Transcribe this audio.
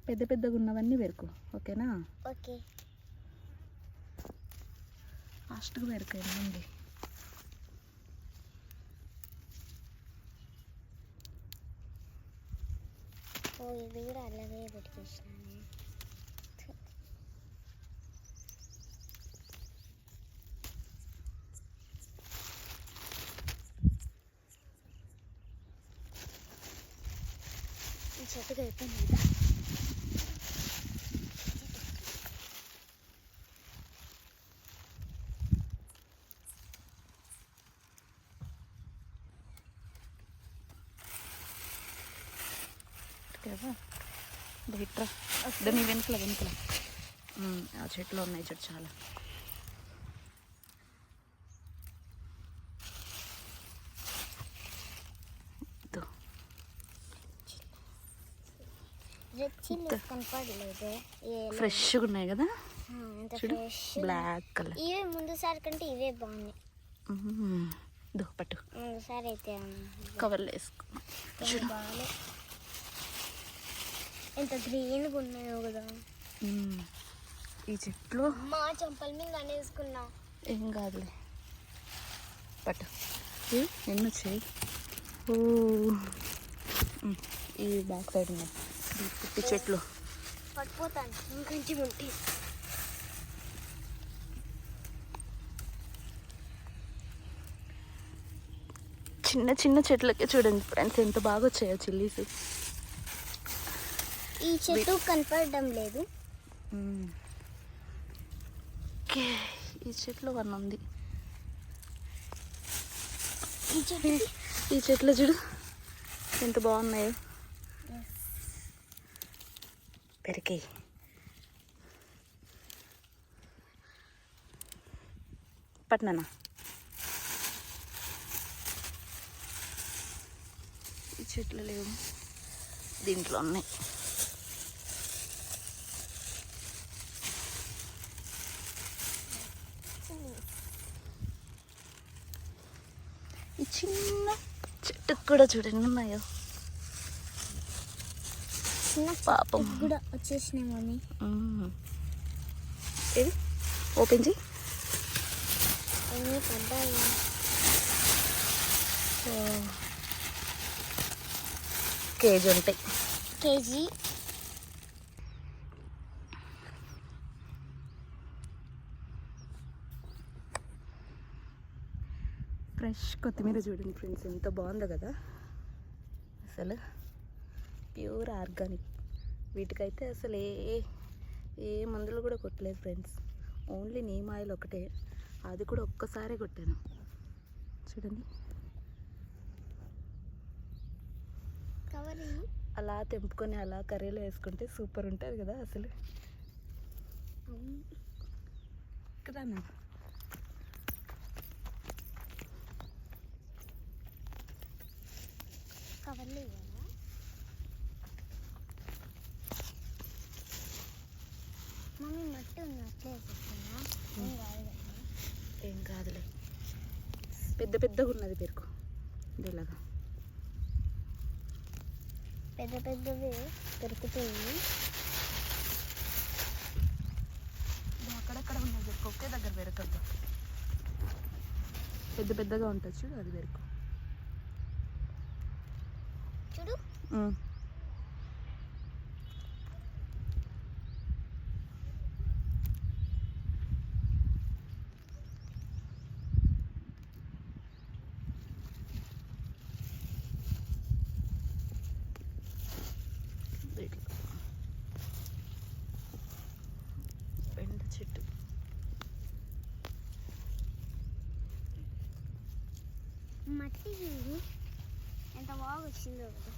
పెద్ద పెద్దగా ఉన్నవన్నీ పెరుకు, ఓకేనా? ఓకే. ఫాస్ట్గా పెరకండి. ఓ ఇది కూడా అలాగే పెట్టుకొచ్చినాను. ఈ చెట్టుకు అయిపోయింది కదా. ఇట్రా దాన్ని వెనుకల ఆ చెట్లు ఉన్నాయి చెట్టు చాలా. ఫ్రెష్గా ఉన్నాయి కదా, బ్లాక్ కలర్. ఇవే ముందుసారి కంటే ఇవే బాగున్నాయి. పట్టు ముందుసారి అయితే కవర్లో వేసుకున్నాం. ఎంత గ్రీన్గా ఉన్నాయో కదా. ఈ చెట్లు మా చెంపల మీద అనేసుకున్నా. ఏం కాదులే, పట్టు. ఎన్ని వచ్చాయి? ఈ బ్యాక్ సైడ్ ఉన్నాయి పుట్టి చెట్లు. పడిపోతాను ఇంకొంచెం ఉంటే. చిన్న చిన్న చెట్లకే చూడండి ఫ్రెండ్స్ ఎంత బాగా వచ్చాయో చిల్లీస్. ఈ చెట్టు కనపడడం లేదు. ఓకే, ఈ చెట్లు వన్ ఉంది. ఈ చెట్లు చూడు ఎంత బాగున్నాయో. పెరిగి పట్నానా. ఈ చెట్లు లేవు, దీంట్లో ఉన్నాయి. ఈ చిన్న చెట్టుకు కూడా చూడండి ఉన్నాయో. పాపం కూడా వచ్చేసినాయి మమ్మీ. ఏది ఓపెన్ చేయి. ఎన్ని పడ్డాయి? కేజీ ఉంటాయి. కేజీ. ఫ్రెష్ కొత్తిమీర చూడండి ఫ్రెండ్స్ ఎంత బాగుందో కదా. అసలు ప్యూర్ ఆర్గానిక్. వీటికైతే అసలు ఏ మందులు కూడా కొట్టలేదు ఫ్రెండ్స్. ఓన్లీ నీమ్ ఆయిల్ ఒకటే, అది కూడా ఒక్కసారే కొట్టాను. చూడండి అలా తెంపుకొని అలా కర్రీలో వేసుకుంటే సూపర్ ఉంటుంది కదా అసలు. కదా కవర్లు మమ్మీ మట్టి ఉంది అట్లే ఏం కాదులే. పెద్ద పెద్దగా ఉన్నది పెరుకు ఇలాగా. పెద్ద పెద్దవి పెరుగుతుంది. అక్కడక్కడ ఉన్నది పెరుకు, ఒకే దగ్గర పెరగద్దు. పెద్ద పెద్దగా ఉంటుంది చూడు, అది పెరుకు చూడు. బెండ చెట్టు మట్టి ఎంత బాగా వచ్చిందో కదా.